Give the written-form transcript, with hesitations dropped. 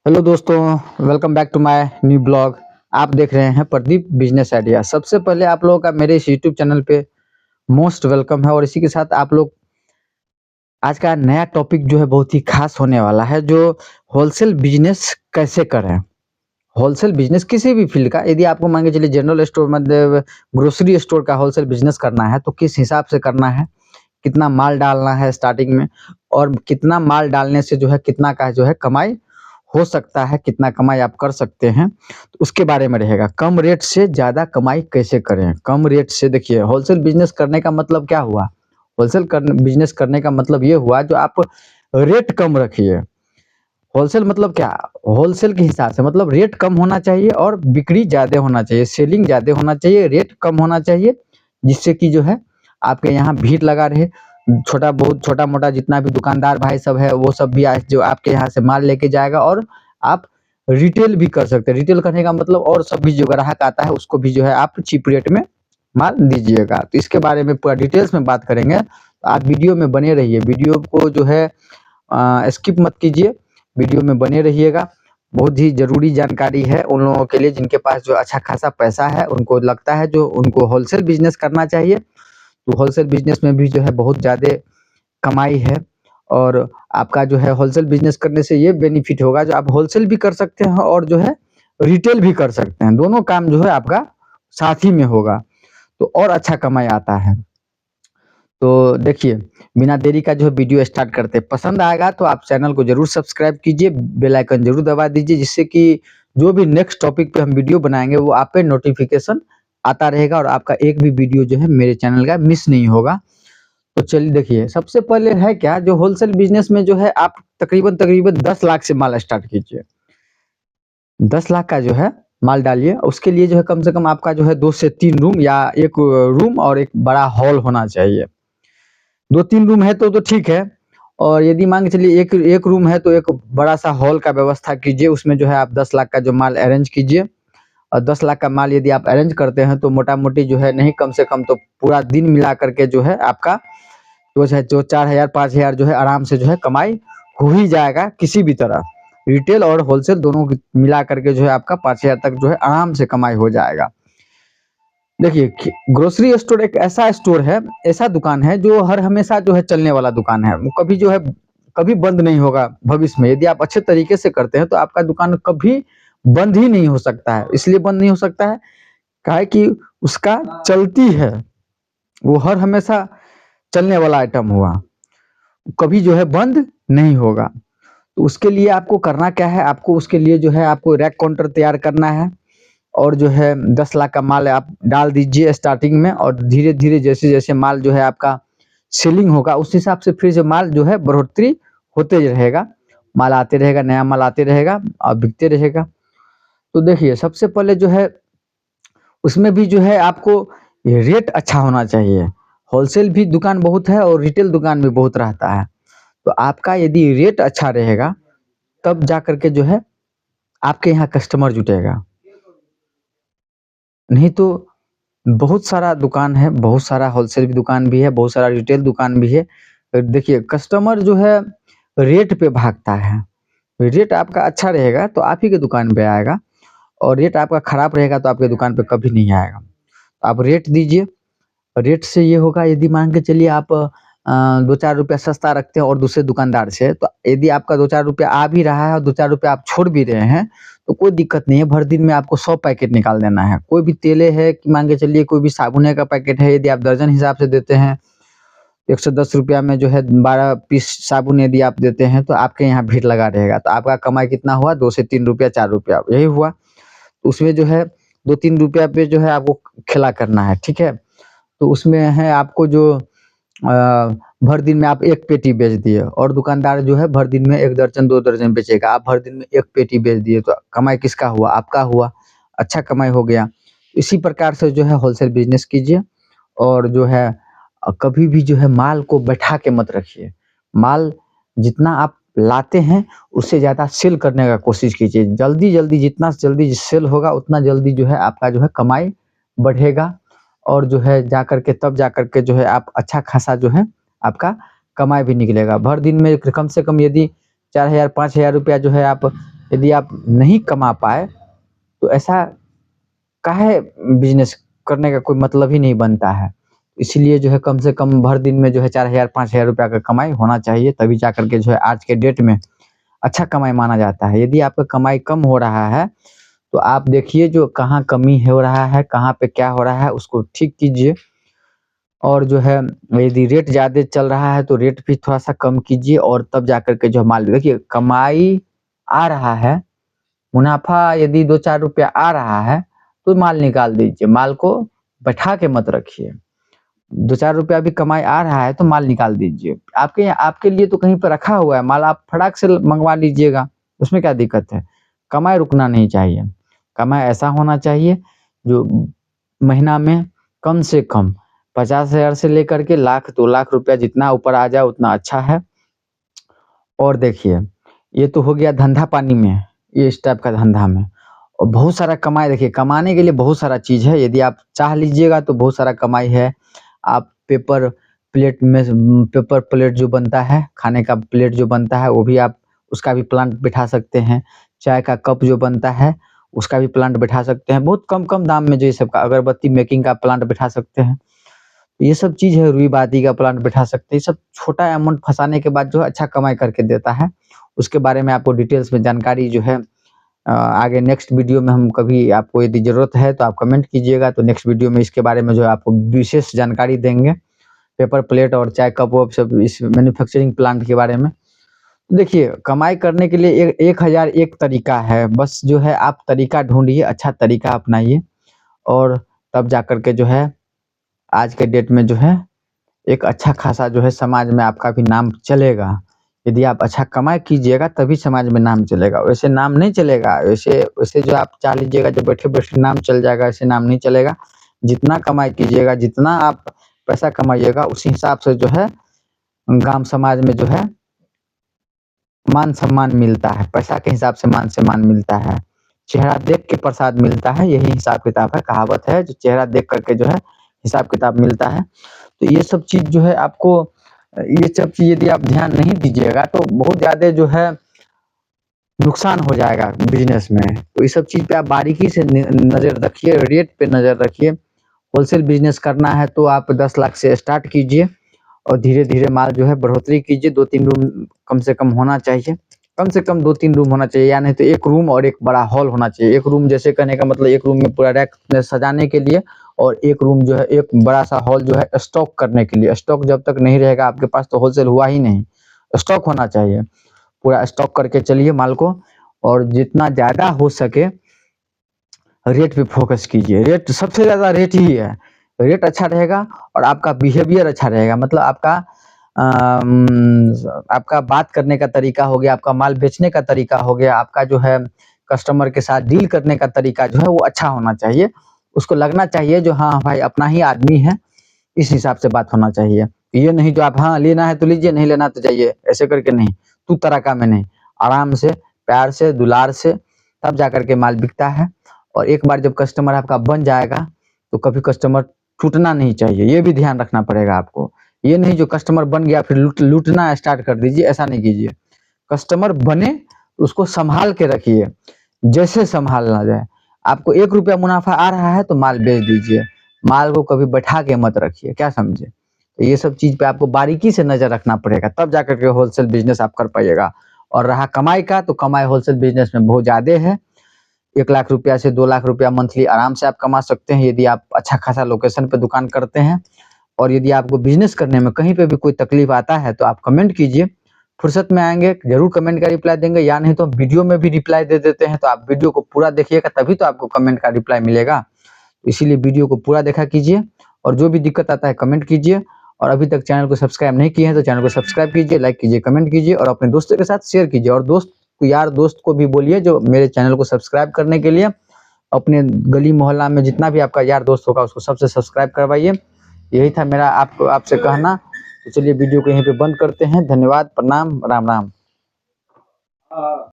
Hello दोस्तों, welcome back to my new blog. आप देख रहे हैं प्रदीप बिजनेस आइडिया। सबसे पहले आप लोगों का मेरे इस यूट्यूब चैनल पे मोस्ट वेलकम है। और इसी के साथ आप लोग आज का नया टॉपिक जो है बहुत ही खास होने वाला है, जो होलसेल बिजनेस कैसे करें। होलसेल बिजनेस किसी भी फील्ड का, यदि आपको मान के चलिए जनरल स्टोर मतलब ग्रोसरी स्टोर का होलसेल बिजनेस करना है तो किस हिसाब से करना है, कितना माल डालना है स्टार्टिंग में, और कितना माल डालने से जो है कितना का जो है कमाई हो सकता है, कितना कमाई आप कर सकते हैं, तो उसके बारे में रहेगा। कम रेट से ज़्यादा कमाई कैसे करें। कम रेट से देखिए, होलसेल बिजनेस करने का मतलब क्या हुआ। बिजनेस करने का मतलब ये हुआ जो आप रेट कम रखिए। होलसेल मतलब क्या, होलसेल के हिसाब से मतलब रेट कम होना चाहिए और बिक्री ज़्यादा होना चाहिए, सेलिंग ज़्यादा होना चाहिए, रेट कम होना चाहिए, जिससे कि जो है आपके यहाँ भीड़ लगा रहे। छोटा बहुत छोटा मोटा जितना भी दुकानदार भाई सब है वो सब भी आज जो आपके यहाँ से माल लेके जाएगा, और आप रिटेल भी कर सकते हैं। रिटेल करने का मतलब और सब भी जो ग्राहक आता है उसको भी जो है आप चीप रेट में माल दीजिएगा। तो इसके बारे में पूरा डिटेल्स में बात करेंगे, तो आप वीडियो में बने रहिए। वीडियो को जो है स्किप मत कीजिए, वीडियो में बने रहिएगा। बहुत ही ज़रूरी जानकारी है उन लोगों के लिए जिनके पास जो अच्छा खासा पैसा है, उनको लगता है जो उनको होलसेल बिजनेस करना चाहिए। तो होलसेल बिजनेस में भी जो है बहुत ज़्यादा कमाई है। और आपका जो है होलसेल बिजनेस करने से ये बेनिफिट होगा, जो आप होलसेल भी कर सकते हैं और जो है रिटेल भी कर सकते हैं। दोनों काम जो है आपका साथ ही में होगा, तो और अच्छा कमाई आता है। तो देखिए, बिना देरी का जो है वीडियो स्टार्ट करते हैं। पसंद आएगा तो आप चैनल को ज़रूर सब्सक्राइब कीजिए, बेल आइकन ज़रूर दबा दीजिए, जिससे कि जो भी नेक्स्ट टॉपिक पे हम वीडियो बनाएँगे वो आप पे नोटिफ़िकेशन आता रहेगा और आपका एक भी वीडियो जो है मेरे चैनल का मिस नहीं होगा। तो चलिए देखिए, सबसे पहले है क्या, जो होलसेल बिज़नेस में जो है आप तकरीबन 10 लाख से माल स्टार्ट कीजिए। 10 लाख का जो है माल डालिए। उसके लिए जो है कम से कम आपका जो है 2 से 3 रूम या 1 रूम और एक बड़ा हॉल होना चाहिए। 2-3 रूम है तो ठीक है। और यदि मान के चलिए एक एक रूम है तो एक बड़ा-सा हॉल का व्यवस्था कीजिए। उसमें जो है आप 10 लाख का जो माल अरेंज कीजिए। और 10 लाख का माल यदि आप अरेंज करते हैं तो मोटा-मोटी जो है नहीं, कम से कम तो पूरा दिन मिला करके जो है आपका जो 4,000 5,000 जो है आराम से जो है कमाई हो ही जाएगा किसी भी तरह। रिटेल और होलसेल दोनों की मिला करके जो है आपका 5,000 तक जो है आराम से कमाई हो जाएगा। देखिए, ग्रोसरी स्टोर एक ऐसा स्टोर है, ऐसा दुकान है जो हर हमेशा जो है चलने वाला दुकान है। वो कभी जो है कभी बंद नहीं होगा भविष्य में। यदि आप अच्छे तरीके से करते हैं तो आपका दुकान कभी बंद ही नहीं हो सकता है। इसलिए बंद नहीं हो सकता है, काहे कि उसका चलती है, वो हर हमेशा चलने वाला आइटम हुआ, कभी जो है बंद नहीं होगा। तो उसके लिए आपको करना क्या है, आपको उसके लिए जो है आपको रैक काउंटर तैयार करना है। और जो है 10 लाख का माल आप डाल दीजिए स्टार्टिंग में, और धीरे-धीरे जैसे-जैसे माल जो है आपका सेलिंग होगा उस हिसाब से फिर से माल जो है बढ़ोतरी होते रहेगा। माल आते रहेगा, नया माल आते रहेगा और बिकते रहेगा। तो देखिए, सबसे पहले जो है उसमें भी जो है आपको रेट अच्छा होना चाहिए। होलसेल भी दुकान बहुत है और रिटेल दुकान भी बहुत रहता है। तो आपका यदि रेट अच्छा रहेगा तब जा कर के जो है आपके यहाँ कस्टमर जुटेगा। नहीं तो बहुत सारा दुकान है, बहुत सारा होलसेल भी दुकान भी है, बहुत सारा रिटेल दुकान भी है। देखिए, कस्टमर जो है रेट पे भागता है। रेट आपका अच्छा रहेगा तो आप ही के दुकान पे आएगा, और रेट आपका खराब रहेगा तो आपके दुकान पे कभी नहीं आएगा। आप रेट दीजिए। रेट से ये होगा, यदि मान के चलिए आप 2-4 रुपया सस्ता रखते हैं और दूसरे दुकानदार से, तो यदि आपका 2-4 रुपया आ भी रहा है और 2-4 रुपया आप छोड़ भी रहे हैं, तो कोई दिक्कत नहीं है। भर दिन में आपको 100 पैकेट निकाल देना है। कोई भी तेले है कि मान के चलिए कोई भी साबुने का पैकेट है, यदि आप दर्जन हिसाब से देते हैं, 110 रुपया में जो है 12 पीस साबुन यदि आप देते हैं, तो आपके यहाँ भीड़ लगा रहेगा। तो आपका कमाई कितना हुआ, 2 से 3 रुपया, 4 रुपया यही हुआ। तो उसमें जो है 2-3 रुपया पे जो है आपको खेला करना है, ठीक है? तो उसमें है आपको जो भर दिन में आप 1 पेटी बेच दिए और दुकानदार जो है भर दिन में 1 दर्जन 2 दर्जन बेचेगा। आप भर दिन में 1 पेटी बेच दिए तो कमाई किसका हुआ? आपका हुआ। अच्छा कमाई हो गया। इसी प्रकार से जो है होलसेल बिज़नेस कीजिए। और जो है कभी भी जो है माल को बैठा के मत रखिए। माल जितना आप लाते हैं उससे ज़्यादा सेल करने का कोशिश कीजिए। जल्दी-जल्दी जितना जल्दी सेल होगा उतना जल्दी जो है आपका जो है कमाई बढ़ेगा। और जो है जाकर के तब जाकर के जो है आप अच्छा खासा जो है आपका कमाई भी निकलेगा। भर दिन में कम से कम यदि 4,000 5,000 रुपया जो है आप यदि आप नहीं कमा पाए तो ऐसा काहे बिजनेस करने का कोई मतलब ही नहीं बनता है। इसीलिए जो है कम से कम भर दिन में जो है 4000 5000 रुपया का कमाई होना चाहिए, तभी जा कर के जो है आज के डेट में अच्छा कमाई माना जाता है। यदि आपका कमाई कम हो रहा है तो आप देखिए जो कहाँ कमी हो रहा है, कहाँ पे क्या हो रहा है उसको ठीक कीजिए। और जो है यदि रेट ज़्यादा चल रहा है तो रेट भी थोड़ा-सा कम कीजिए और तब जाकर के जो माल देखिए कमाई आ रहा है, मुनाफ़ा यदि 2-4 रुपया आ रहा है, तो माल निकाल दीजिए, माल को बैठा के मत रखिए। 2-4 रुपया भी कमाई आ रहा है तो माल निकाल दीजिए। आपके लिए तो कहीं पे रखा हुआ है माल, आप फटाक से मँगवा लीजिएगा, उसमें क्या दिक्कत है? कमाई रुकना नहीं चाहिए। कमाई ऐसा होना चाहिए जो महीना में कम से कम 50,000 से लेकर के लाख 2 लाख रुपया जितना ऊपर आ जाए उतना अच्छा है। और देखिए, ये तो हो गया धंधा पानी में, ये इस टाइप का धंधा में। और बहुत सारा कमाई देखिए, कमाने के लिए बहुत सारा चीज़ है, यदि आप चाह लीजिएगा तो बहुत सारा कमाई है। आप पेपर प्लेट जो बनता है, खाने का प्लेट जो बनता है वो भी आप उसका भी प्लांट बिठा सकते हैं। चाय का कप जो बनता है, उसका भी प्लांट बिठा सकते हैं। बहुत कम-कम दाम में जो ये सब का अगरबत्ती मेकिंग का प्लांट बिठा सकते हैं। ये सब चीज़ है, रुई बाती का प्लांट बिठा सकते हैं। ये सब छोटा अमाउंट फँसाने के बाद जो है अच्छा कमाई करके देता है। उसके बारे में आपको डिटेल्स में जानकारी जो है आगे नेक्स्ट वीडियो में हम कभी आपको यदि ज़रूरत है तो आप कमेंट कीजिएगा, तो नेक्स्ट वीडियो में इसके बारे में जो है आपको विशेष जानकारी देंगे। पेपर प्लेट और चाय कप वप सब इस मैन्युफैक्चरिंग प्लांट के बारे में। देखिए, कमाई करने के लिए 1001 तरीका है, बस जो है आप तरीका ढूँढिए, अच्छा तरीका अपनाइए और तब जाकर के जो है आज के डेट में जो है एक अच्छा खासा जो है समाज में आपका भी नाम चलेगा। यदि आप अच्छा कमाई कीजिएगा तभी समाज में नाम चलेगा, वैसे नाम नहीं चलेगा। वैसे वैसे जो आप चाह लीजिएगा जो बैठे-बैठे नाम चल जाएगा, ऐसे नाम नहीं चलेगा। जितना कमाई कीजिएगा, जितना आप पैसा कमाइएगा उसी हिसाब से जो है गाँव समाज में जो है मान-सम्मान मिलता है। पैसा के हिसाब से मान-सम्मान मिलता है। चेहरा देख के प्रसाद मिलता है, यही हिसाब-किताब है, कहावत है जो चेहरा देख कर के जो है हिसाब-किताब मिलता है। तो ये सब चीज़ जो है आपको ये सब चीज़ यदि आप ध्यान नहीं दीजिएगा तो बहुत ज़्यादा जो है नुकसान हो जाएगा बिज़नेस में। तो ये सब चीज़ पे आप बारीकी से नज़र रखिए, रेट पे नज़र रखिए। होलसेल बिज़नेस करना है तो आप 10 लाख से स्टार्ट कीजिए और धीरे-धीरे माल जो है बढ़ोतरी कीजिए। 2-3 रूम कम से कम होना चाहिए। कम से कम 2-3 रूम होना चाहिए, या नहीं तो 1 रूम और 1 बड़ा हॉल होना चाहिए। 1 रूम जैसे कहने का मतलब 1 रूम में पूरा रैक में सजाने के लिए और 1 रूम जो है एक बड़ा-सा हॉल जो है स्टॉक करने के लिए। स्टॉक जब तक नहीं रहेगा आपके पास तो होलसेल हुआ ही नहीं। स्टॉक होना चाहिए। पूरा स्टॉक करके चलिए माल को और जितना ज़्यादा हो सके रेट पे फ़ोकस कीजिए। रेट सबसे ज़्यादा रेट ही है। रेट अच्छा रहेगा और आपका बिहेवियर अच्छा रहेगा, मतलब आपका बात करने का तरीका हो गया, आपका माल बेचने का तरीका हो गया, आपका जो है कस्टमर के साथ डील करने का तरीका जो है वो अच्छा होना चाहिए। उसको लगना चाहिए जो हाँ भाई अपना ही आदमी है, इस हिसाब से बात होना चाहिए। ये नहीं जो आप हाँ लेना है तो लीजिए, नहीं लेना तो जाइए, ऐसे करके नहीं। तू तड़ाका में नहीं, आराम से, प्यार से, दुलार से तब जाकर के माल बिकता है। और एक बार जब कस्टमर आपका बन जाएगा तो कभी कस्टमर छूटना नहीं चाहिए, ये भी ध्यान रखना पड़ेगा आपको। ये नहीं जो कस्टमर बन गया फिर लूटना स्टार्ट कर दीजिए, ऐसा नहीं कीजिए। कस्टमर बने तो उसको सँभाल के रखिए, जैसे सँभालना जाए। आपको 1 रुपया मुनाफ़ा आ रहा है तो माल बेच दीजिए, माल को कभी बैठा के मत रखिए, क्या समझे? तो ये सब चीज़ पे आपको बारीकी से नज़र रखना पड़ेगा, तब जाकर के होलसेल बिज़नेस आप कर पाइएगा। और रहा कमाई का, तो कमाई होलसेल बिज़नेस में बहुत ज़्यादा है। 1 लाख रुपया से 2 लाख रुपया मंथली आराम से आप कमा सकते हैं यदि आप अच्छा खासा लोकेशन पे दुकान करते हैं। और यदि आपको बिज़नेस करने में कहीं पे भी कोई तकलीफ आता है तो आप कमेंट कीजिए, फुर्सत में आएँगे ज़रूर कमेंट का रिप्लाई देंगे, या नहीं तो वीडियो में भी रिप्लाई दे देते हैं, तो आप वीडियो को पूरा देखिएगा तभी तो आपको कमेंट का रिप्लाई मिलेगा। इसीलिए वीडियो को पूरा देखा कीजिए और जो भी दिक्कत आता है कमेंट कीजिए। और अभी तक चैनल को सब्सक्राइब नहीं किए हैं तो चैनल को सब्सक्राइब कीजिए, लाइक कीजिए, कमेंट कीजिए और अपने दोस्तों के साथ शेयर कीजिए। और यार दोस्त को भी बोलिए जो मेरे चैनल को सब्सक्राइब करने के लिए। अपने गली मोहल्ला में जितना भी आपका यार दोस्त होगा उसको सबसे सब्सक्राइब करवाइए। यही था मेरा आपसे कहना। तो चलिए वीडियो को यहीं पे बंद करते हैं। धन्यवाद, प्रणाम, राम राम।